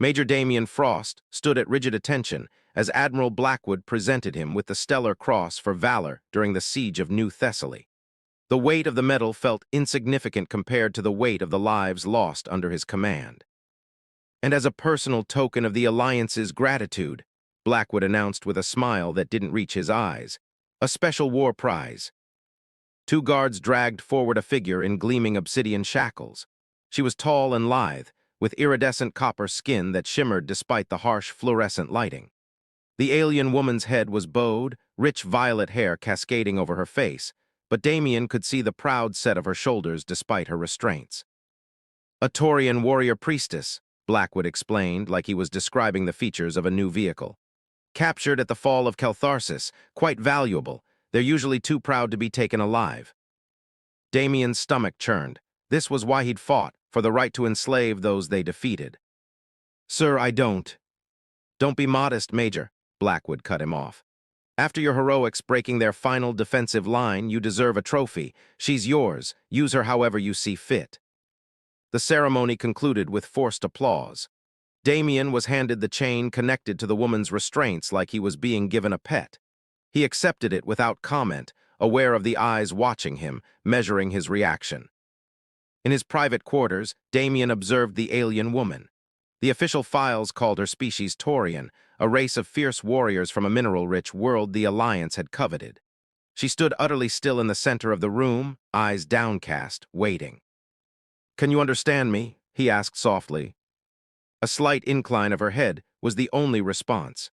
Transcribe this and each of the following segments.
Major Damien Frost stood at rigid attention as Admiral Blackwood presented him with the Stellar Cross for valor during the siege of New Thessaly. The weight of the medal felt insignificant compared to the weight of the lives lost under his command. And as a personal token of the Alliance's gratitude, Blackwood announced with a smile that didn't reach his eyes, a special war prize. Two guards dragged forward a figure in gleaming obsidian shackles. She was tall and lithe, with iridescent copper skin that shimmered despite the harsh fluorescent lighting. The alien woman's head was bowed, rich violet hair cascading over her face, but Damien could see the proud set of her shoulders despite her restraints. A Taurian warrior priestess, Blackwood explained like he was describing the features of a new vehicle. Captured at the fall of Keltharsis, quite valuable. They're usually too proud to be taken alive. Damien's stomach churned. This was why he'd fought, for the right to enslave those they defeated. "Sir, I don't." "Don't be modest, Major," Blackwood cut him off. "After your heroics breaking their final defensive line, you deserve a trophy. She's yours. Use her however you see fit." The ceremony concluded with forced applause. Damien was handed the chain connected to the woman's restraints like he was being given a pet. He accepted it without comment, aware of the eyes watching him, measuring his reaction. In his private quarters, Damien observed the alien woman. The official files called her species Taurian, a race of fierce warriors from a mineral-rich world the Alliance had coveted. She stood utterly still in the center of the room, eyes downcast, waiting. "Can you understand me?" he asked softly. A slight incline of her head was the only response.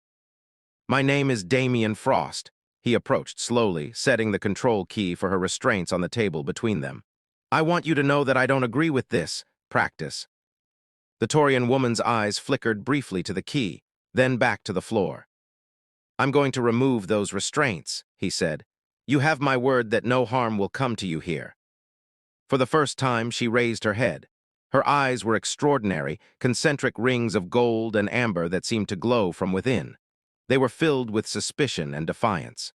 "My name is Damien Frost." He approached slowly, setting the control key for her restraints on the table between them. "I want you to know that I don't agree with this practice." The Taurian woman's eyes flickered briefly to the key, then back to the floor. "I'm going to remove those restraints," he said. "You have my word that no harm will come to you here." For the first time, she raised her head. Her eyes were extraordinary, concentric rings of gold and amber that seemed to glow from within. They were filled with suspicion and defiance.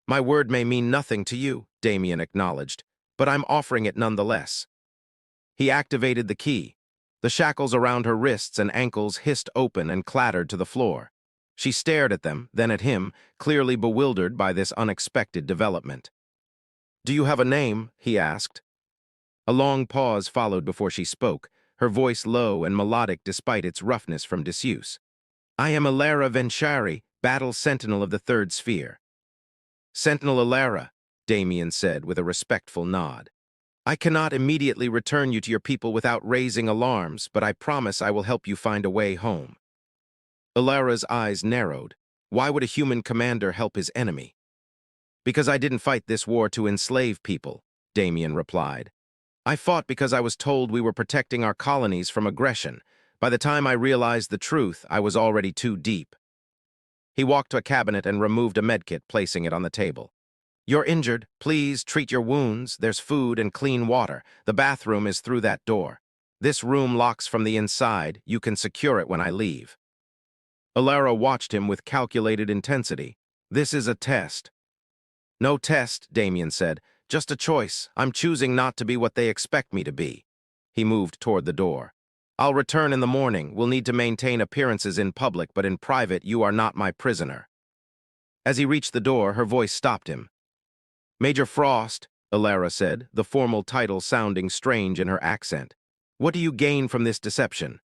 "My word may mean nothing to you," Damien acknowledged, "but I'm offering it nonetheless." He activated the key. The shackles around her wrists and ankles hissed open and clattered to the floor. She stared at them, then at him, clearly bewildered by this unexpected development. "Do you have a name?" he asked. A long pause followed before she spoke, her voice low and melodic despite its roughness from disuse. "I am Alara Venshari, Battle Sentinel of the Third Sphere." "Sentinel Alara," Damien said with a respectful nod. "I cannot immediately return you to your people without raising alarms, but I promise I will help you find a way home." Alara's eyes narrowed. Why would a human commander help his enemy? "Because I didn't fight this war to enslave people," Damien replied. "I fought because I was told we were protecting our colonies from aggression. By the time I realized the truth, I was already too deep." He walked to a cabinet and removed a medkit, placing it on the table. "You're injured. Please treat your wounds. There's food and clean water. The bathroom is through that door. This room locks from the inside. You can secure it when I leave." Alara watched him with calculated intensity. "This is a test." "No test," Damien said. "Just a choice. I'm choosing not to be what they expect me to be." He moved toward the door. "I'll return in the morning. We'll need to maintain appearances in public, but in private, you are not my prisoner." As he reached the door, her voice stopped him. "Major Frost," Alara said, the formal title sounding strange in her accent. "What do you gain from this deception?"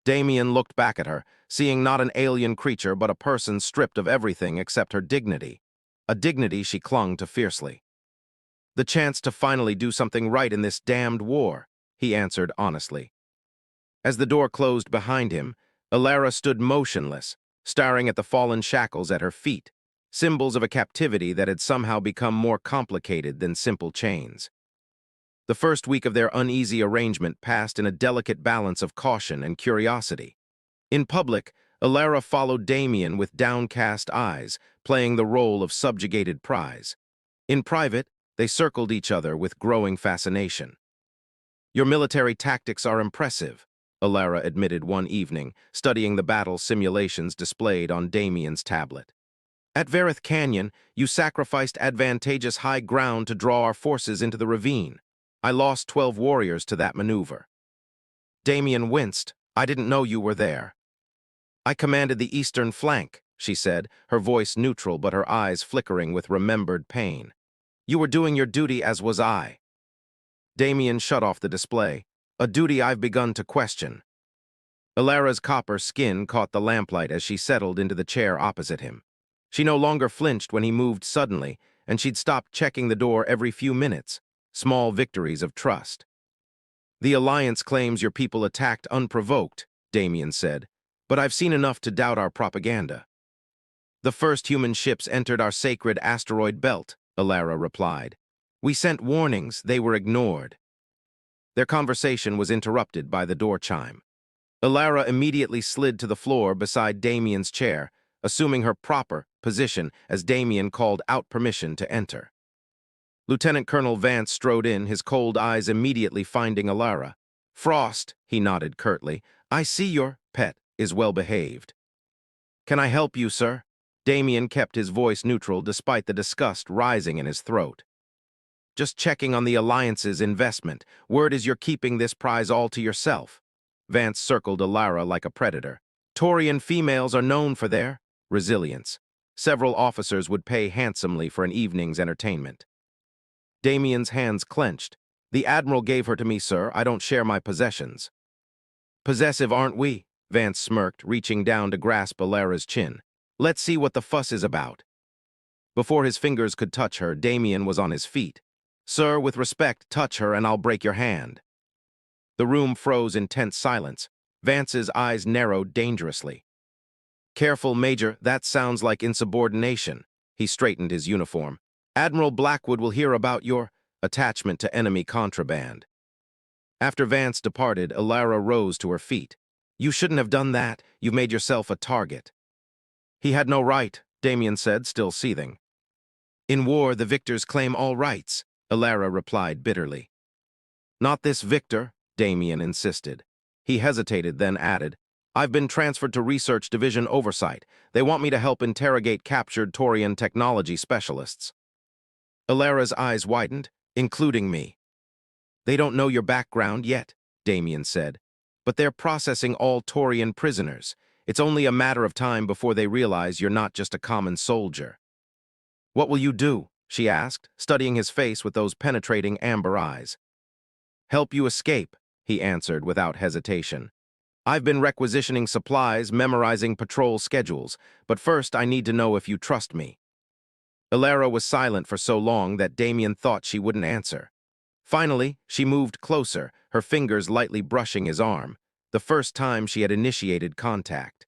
Damien looked back at her, seeing not an alien creature but a person stripped of everything except her dignity. A dignity she clung to fiercely. "The chance to finally do something right in this damned war," he answered honestly. As the door closed behind him, Alara stood motionless, staring at the fallen shackles at her feet, symbols of a captivity that had somehow become more complicated than simple chains. The first week of their uneasy arrangement passed in a delicate balance of caution and curiosity. In public, Alara followed Damien with downcast eyes, playing the role of subjugated prize. In private, they circled each other with growing fascination. "Your military tactics are impressive," Alara admitted one evening, studying the battle simulations displayed on Damien's tablet. "At Verith Canyon, you sacrificed advantageous high ground to draw our forces into the ravine. I lost 12 warriors to that maneuver." Damien winced, I didn't know you were there. I commanded the eastern flank, she said, her voice neutral but her eyes flickering with remembered pain. You were doing your duty as was I. Damien shut off the display, a duty I've begun to question. Ilara's copper skin caught the lamplight as she settled into the chair opposite him. She no longer flinched when he moved suddenly, and she'd stopped checking the door every few minutes, small victories of trust. The Alliance claims your people attacked unprovoked, Damien said, but I've seen enough to doubt our propaganda. The first human ships entered our sacred asteroid belt, Ilara replied. We sent warnings, they were ignored. Their conversation was interrupted by the door chime. Ilara immediately slid to the floor beside Damien's chair, assuming her proper position as Damien called out permission to enter. Lieutenant Colonel Vance strode in, his cold eyes immediately finding Ilara. Frost, he nodded curtly, I see your pet is well behaved. Can I help you, sir? Damien kept his voice neutral despite the disgust rising in his throat. Just checking on the Alliance's investment. Word is you're keeping this prize all to yourself. Vance circled Ilara like a predator. Taurian females are known for their resilience. Several officers would pay handsomely for an evening's entertainment. Damien's hands clenched. The Admiral gave her to me, sir. I don't share my possessions. Possessive, aren't we? Vance smirked, reaching down to grasp Ilara's chin. Let's see what the fuss is about. Before his fingers could touch her, Damien was on his feet. Sir, with respect, touch her and I'll break your hand. The room froze in tense silence. Vance's eyes narrowed dangerously. Careful, Major, that sounds like insubordination. He straightened his uniform. Admiral Blackwood will hear about your attachment to enemy contraband. After Vance departed, Ilara rose to her feet. You shouldn't have done that. You've made yourself a target. He had no right, Damien said, still seething. In war, the victors claim all rights, Ilara replied bitterly. Not this victor, Damien insisted. He hesitated, then added, I've been transferred to Research Division Oversight. They want me to help interrogate captured Taurian technology specialists. Ilara's eyes widened, including me. They don't know your background yet, Damien said, but they're processing all Taurian prisoners. It's only a matter of time before they realize you're not just a common soldier. What will you do? She asked, studying his face with those penetrating amber eyes. Help you escape, he answered without hesitation. I've been requisitioning supplies, memorizing patrol schedules, but first I need to know if you trust me. Ilara was silent for so long that Damien thought she wouldn't answer. Finally, she moved closer, her fingers lightly brushing his arm, the first time she had initiated contact.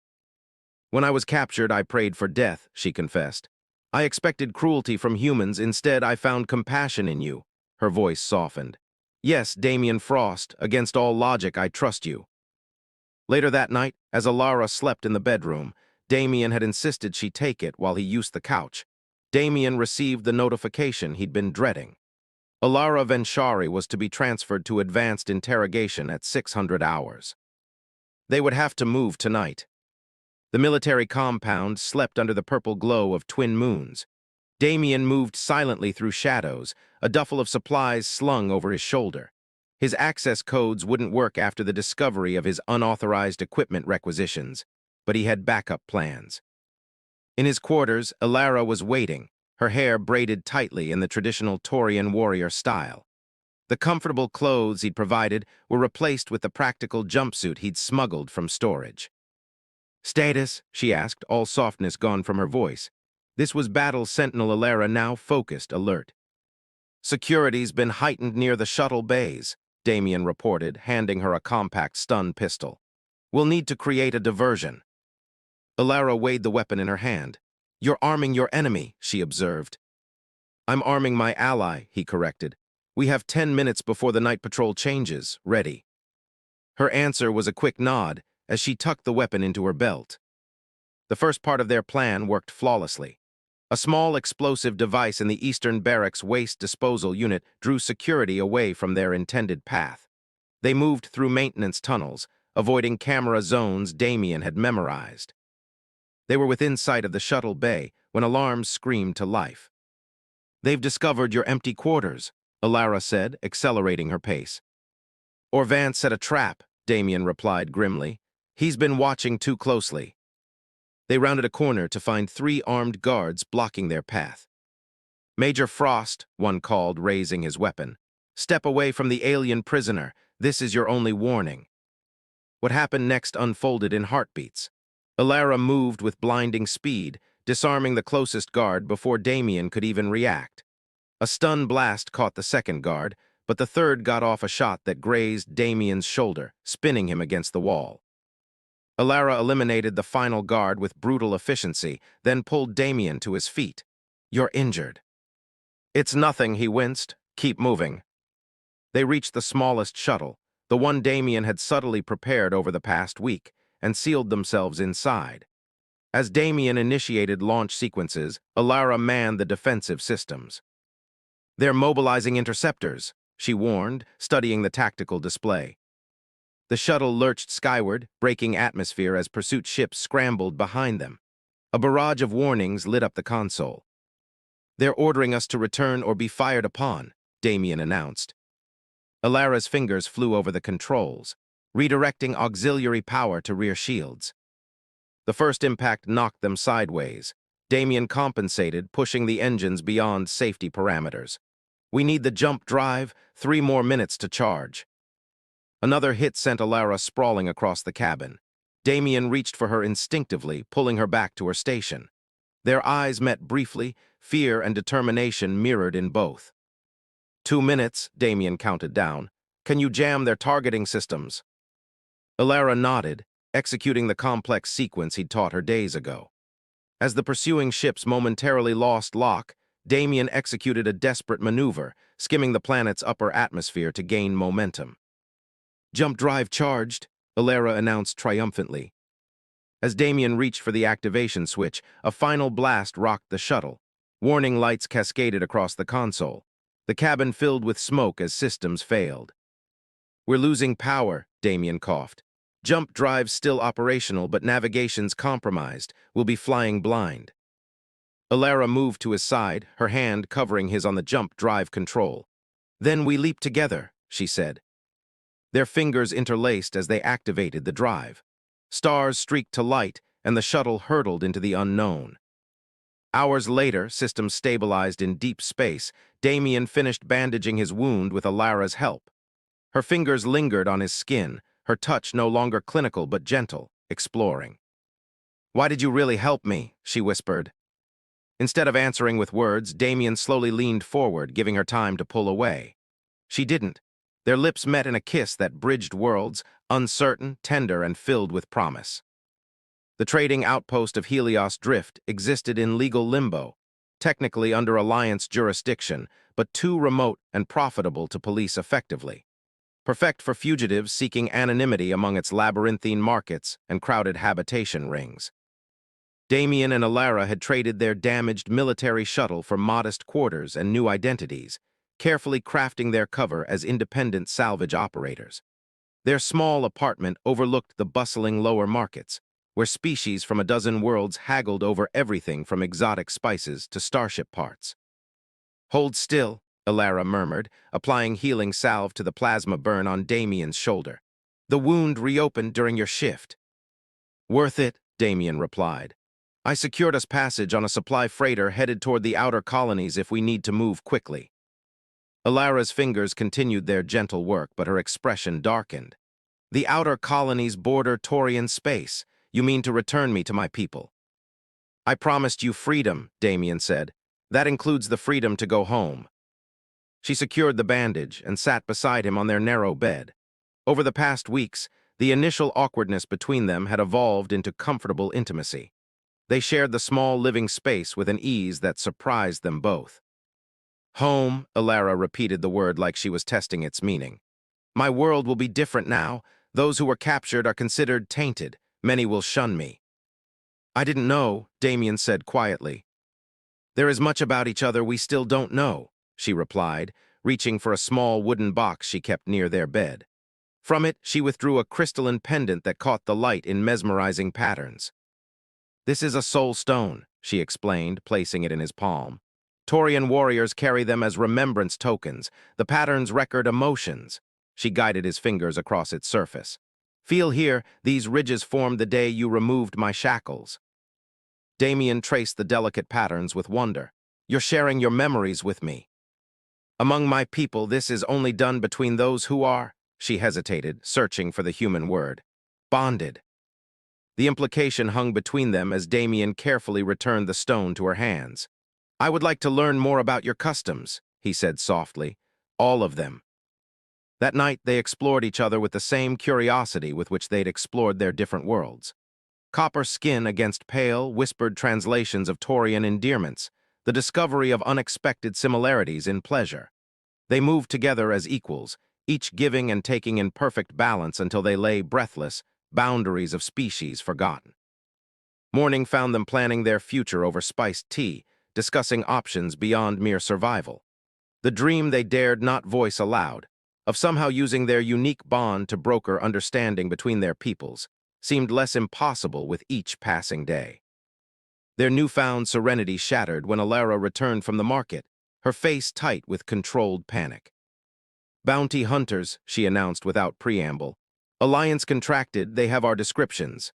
When I was captured, I prayed for death, she confessed. I expected cruelty from humans, instead I found compassion in you. Her voice softened. Yes, Damien Frost, against all logic, I trust you. Later that night, as Ilara slept in the bedroom, Damien had insisted she take it while he used the couch. Damien received the notification he'd been dreading. Ilara Venshari was to be transferred to advanced interrogation at 600 hours. They would have to move tonight. The military compound slept under the purple glow of twin moons. Damien moved silently through shadows, a duffel of supplies slung over his shoulder. His access codes wouldn't work after the discovery of his unauthorized equipment requisitions, but he had backup plans. In his quarters, Ilara was waiting, her hair braided tightly in the traditional Taurian warrior style. The comfortable clothes he'd provided were replaced with the practical jumpsuit he'd smuggled from storage. Status? She asked, all softness gone from her voice. This was Battle Sentinel Ilara, now focused, alert. Security's been heightened near the shuttle bays, Damien reported, handing her a compact stun pistol. We'll need to create a diversion. Ilara weighed the weapon in her hand. You're arming your enemy, she observed. I'm arming my ally, he corrected. We have 10 minutes before the night patrol changes. Ready. Her answer was a quick nod as she tucked the weapon into her belt. The first part of their plan worked flawlessly. A small explosive device in the Eastern Barracks waste disposal unit drew security away from their intended path. They moved through maintenance tunnels, avoiding camera zones Damien had memorized. They were within sight of the shuttle bay when alarms screamed to life. They've discovered your empty quarters, Ilara said, accelerating her pace. Or Vance set a trap, Damien replied grimly. He's been watching too closely. They rounded a corner to find 3 armed guards blocking their path. Major Frost, one called, raising his weapon. Step away from the alien prisoner. This is your only warning. What happened next unfolded in heartbeats. Alara moved with blinding speed, disarming the closest guard before Damien could even react. A stun blast caught the second guard, but the third got off a shot that grazed Damien's shoulder, spinning him against the wall. Alara eliminated the final guard with brutal efficiency, then pulled Damien to his feet. You're injured. It's nothing, he winced. Keep moving. They reached the smallest shuttle, the one Damien had subtly prepared over the past week, and sealed themselves inside. As Damien initiated launch sequences, Alara manned the defensive systems. They're mobilizing interceptors, she warned, studying the tactical display. The shuttle lurched skyward, breaking atmosphere as pursuit ships scrambled behind them. A barrage of warnings lit up the console. They're ordering us to return or be fired upon, Damien announced. Alara's fingers flew over the controls, redirecting auxiliary power to rear shields. The first impact knocked them sideways. Damien compensated, pushing the engines beyond safety parameters. We need the jump drive, 3 more minutes to charge. Another hit sent Alara sprawling across the cabin. Damien reached for her instinctively, pulling her back to her station. Their eyes met briefly, fear and determination mirrored in both. 2 minutes, Damien counted down. Can you jam their targeting systems? Alara nodded, executing the complex sequence he'd taught her days ago. As the pursuing ships momentarily lost lock, Damien executed a desperate maneuver, skimming the planet's upper atmosphere to gain momentum. Jump drive charged, Alara announced triumphantly. As Damien reached for the activation switch, a final blast rocked the shuttle. Warning lights cascaded across the console. The cabin filled with smoke as systems failed. We're losing power, Damien coughed. Jump drive's still operational, but navigation's compromised. We'll be flying blind. Alara moved to his side, her hand covering his on the jump drive control. Then we leap together, she said. Their fingers interlaced as they activated the drive. Stars streaked to light, and the shuttle hurtled into the unknown. Hours later, systems stabilized in deep space. Damien finished bandaging his wound with Alara's help. Her fingers lingered on his skin, her touch no longer clinical but gentle, exploring. Why did you really help me? She whispered. Instead of answering with words, Damien slowly leaned forward, giving her time to pull away. She didn't. Their lips met in a kiss that bridged worlds, uncertain, tender, and filled with promise. The trading outpost of Helios Drift existed in legal limbo, technically under Alliance jurisdiction, but too remote and profitable to police effectively. Perfect for fugitives seeking anonymity among its labyrinthine markets and crowded habitation rings. Damien and Alara had traded their damaged military shuttle for modest quarters and new identities, carefully crafting their cover as independent salvage operators. Their small apartment overlooked the bustling lower markets, where species from a dozen worlds haggled over everything from exotic spices to starship parts. Hold still, Alara murmured, applying healing salve to the plasma burn on Damien's shoulder. The wound reopened during your shift. Worth it, Damien replied. I secured us passage on a supply freighter headed toward the outer colonies if we need to move quickly. Alara's fingers continued their gentle work, but her expression darkened. The outer colonies border Taurian space. You mean to return me to my people? I promised you freedom, Damien said. That includes the freedom to go home. She secured the bandage and sat beside him on their narrow bed. Over the past weeks, the initial awkwardness between them had evolved into comfortable intimacy. They shared the small living space with an ease that surprised them both. Home, Alara repeated the word like she was testing its meaning. My world will be different now. Those who were captured are considered tainted. Many will shun me. I didn't know, Damien said quietly. There is much about each other we still don't know, she replied, reaching for a small wooden box she kept near their bed. From it, she withdrew a crystalline pendant that caught the light in mesmerizing patterns. This is a soul stone, she explained, placing it in his palm. Taurian warriors carry them as remembrance tokens. The patterns record emotions. She guided his fingers across its surface. Feel here, these ridges formed the day you removed my shackles. Damien traced the delicate patterns with wonder. You're sharing your memories with me. Among my people, this is only done between those who are, she hesitated, searching for the human word, bonded. The implication hung between them as Damien carefully returned the stone to her hands. I would like to learn more about your customs, he said softly. All of them. That night, they explored each other with the same curiosity with which they'd explored their different worlds. Copper skin against pale, whispered translations of Taurian endearments, the discovery of unexpected similarities in pleasure. They moved together as equals, each giving and taking in perfect balance until they lay breathless, boundaries of species forgotten. Morning found them planning their future over spiced tea, discussing options beyond mere survival. The dream they dared not voice aloud, of somehow using their unique bond to broker understanding between their peoples, seemed less impossible with each passing day. Their newfound serenity shattered when Alara returned from the market, her face tight with controlled panic. Bounty hunters, she announced without preamble. Alliance contracted, they have our descriptions.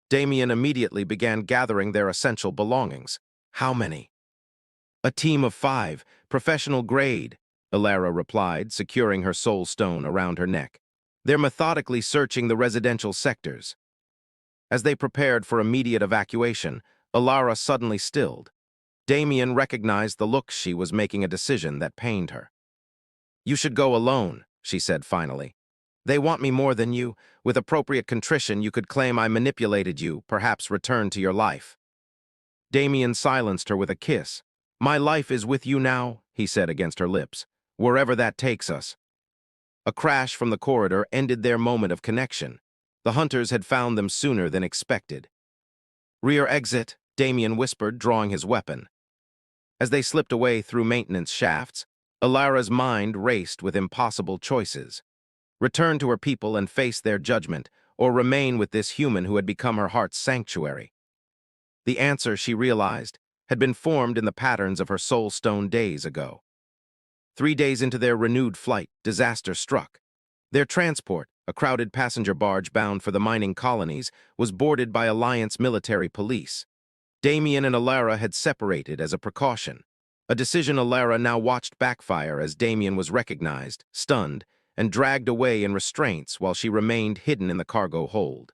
Damien immediately began gathering their essential belongings. How many? A team of 5, professional grade, Alara replied, securing her soul stone around her neck. They're methodically searching the residential sectors. As they prepared for immediate evacuation, Alara suddenly stilled. Damien recognized the look she was making a decision that pained her. You should go alone, she said finally. They want me more than you. With appropriate contrition, you could claim I manipulated you, perhaps return to your life. Damien silenced her with a kiss. My life is with you now, he said against her lips, wherever that takes us. A crash from the corridor ended their moment of connection. The hunters had found them sooner than expected. Rear exit, Damien whispered, drawing his weapon. As they slipped away through maintenance shafts, Alara's mind raced with impossible choices. Return to her people and face their judgment, or remain with this human who had become her heart's sanctuary. The answer, she realized, had been formed in the patterns of her soul stone days ago. 3 days into their renewed flight, disaster struck. Their transport, a crowded passenger barge bound for the mining colonies, was boarded by Alliance military police. Damien and Alara had separated as a precaution, a decision Alara now watched backfire as Damien was recognized, stunned, and dragged away in restraints while she remained hidden in the cargo hold.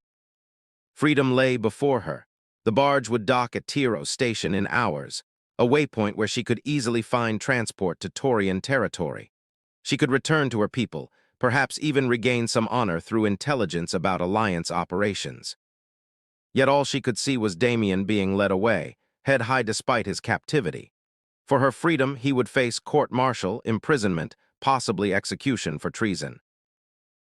Freedom lay before her. The barge would dock at Tyros Station in hours, a waypoint where she could easily find transport to Taurian territory. She could return to her people, perhaps even regain some honor through intelligence about Alliance operations. Yet all she could see was Damien being led away, head high despite his captivity. For her freedom, he would face court-martial, imprisonment, possibly execution for treason.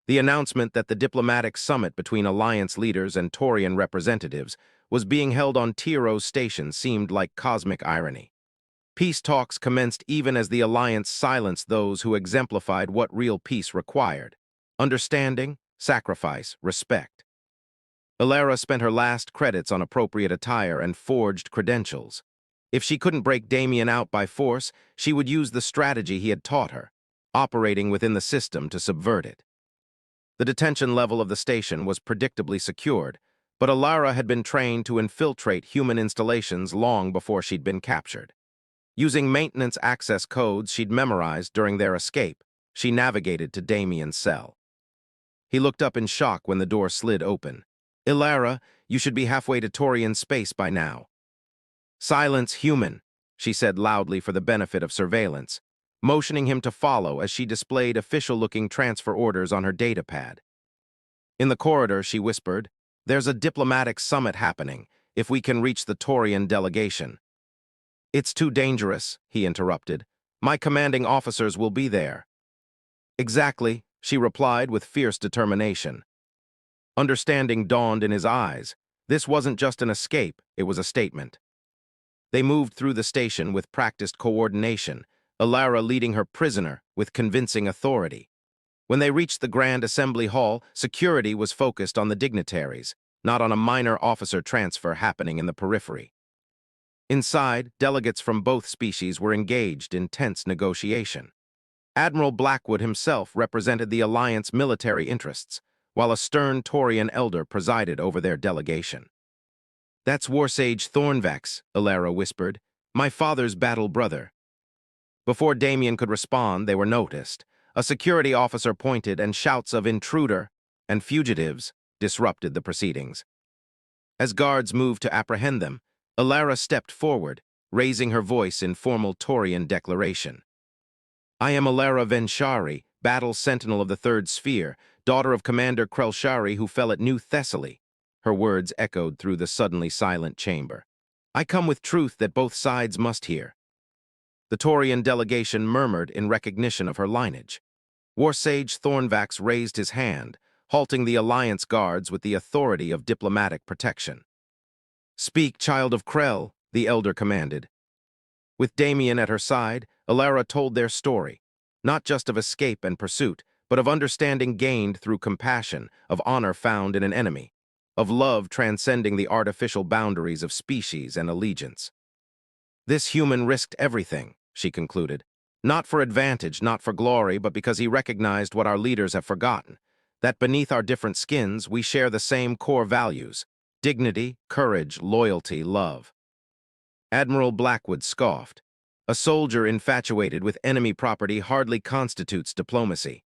The announcement that the diplomatic summit between Alliance leaders and Taurian representatives was being held on Tyros Station seemed like cosmic irony. Peace talks commenced even as the Alliance silenced those who exemplified what real peace required: understanding, sacrifice, respect. Alara spent her last credits on appropriate attire and forged credentials. If she couldn't break Damien out by force, she would use the strategy he had taught her, operating within the system to subvert it. The detention level of the station was predictably secured, but Alara had been trained to infiltrate human installations long before she'd been captured. Using maintenance access codes she'd memorized during their escape, she navigated to Damien's cell. He looked up in shock when the door slid open. Alara, you should be halfway to Taurian space by now. Silence, human, she said loudly for the benefit of surveillance, motioning him to follow as she displayed official-looking transfer orders on her datapad. In the corridor, she whispered, there's a diplomatic summit happening, if we can reach the Taurian delegation. It's too dangerous, he interrupted. My commanding officers will be there. Exactly, she replied with fierce determination. Understanding dawned in his eyes. This wasn't just an escape, it was a statement. They moved through the station with practiced coordination, Alara leading her prisoner with convincing authority. When they reached the Grand Assembly Hall, security was focused on the dignitaries, not on a minor officer transfer happening in the periphery. Inside, delegates from both species were engaged in tense negotiation. Admiral Blackwood himself represented the Alliance military interests, while a stern Taurian elder presided over their delegation. "That's Warsage Thornvex," Alara whispered, "my father's battle brother." Before Damien could respond, they were noticed. A security officer pointed, and shouts of "intruder" and "fugitives" disrupted the proceedings. As guards moved to apprehend them, Alara stepped forward, raising her voice in formal Taurian declaration. "I am Alara Venshari, battle sentinel of the Third Sphere, daughter of Commander Krelshari who fell at New Thessaly." Her words echoed through the suddenly silent chamber. "I come with truth that both sides must hear." The Taurian delegation murmured in recognition of her lineage. Warsage Thornvax raised his hand, halting the Alliance guards with the authority of diplomatic protection. "Speak, child of Krell," the elder commanded. With Damien at her side, Alara told their story, not just of escape and pursuit, but of understanding gained through compassion, of honor found in an enemy, of love transcending the artificial boundaries of species and allegiance. "This human risked everything," she concluded, "not for advantage, not for glory, but because he recognized what our leaders have forgotten, that beneath our different skins we share the same core values: dignity, courage, loyalty, love." Admiral Blackwood scoffed. "A soldier infatuated with enemy property hardly constitutes diplomacy."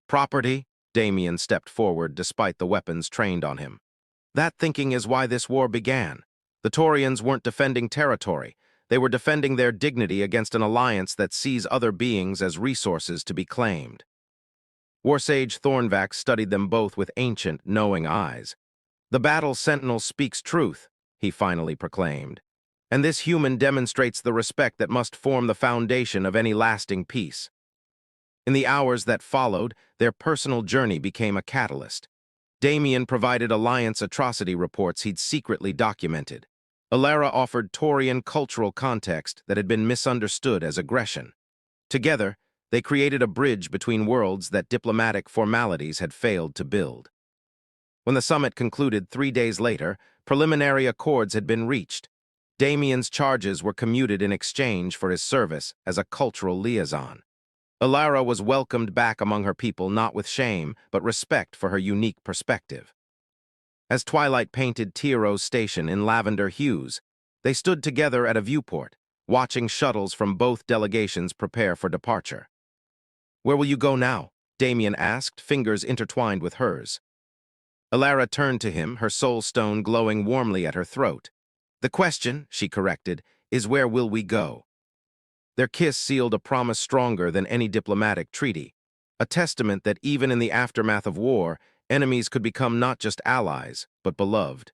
"Property?" Damien stepped forward despite the weapons trained on him. "That thinking is why this war began. The Taurians weren't defending territory. They were defending their dignity against an alliance that sees other beings as resources to be claimed." Warsage Thornvax studied them both with ancient, knowing eyes. "The battle sentinel speaks truth," he finally proclaimed. "And this human demonstrates the respect that must form the foundation of any lasting peace." In the hours that followed, their personal journey became a catalyst. Damien provided Alliance atrocity reports he'd secretly documented. Alara offered Taurian cultural context that had been misunderstood as aggression. Together, they created a bridge between worlds that diplomatic formalities had failed to build. When the summit concluded 3 days later, preliminary accords had been reached. Damien's charges were commuted in exchange for his service as a cultural liaison. Alara was welcomed back among her people not with shame, but respect for her unique perspective. As twilight painted Tiero's station in lavender hues, they stood together at a viewport, watching shuttles from both delegations prepare for departure. "Where will you go now?" Damien asked, fingers intertwined with hers. Alara turned to him, her soul stone glowing warmly at her throat. "The question," she corrected, "is where will we go?" Their kiss sealed a promise stronger than any diplomatic treaty, a testament that even in the aftermath of war, enemies could become not just allies, but beloved.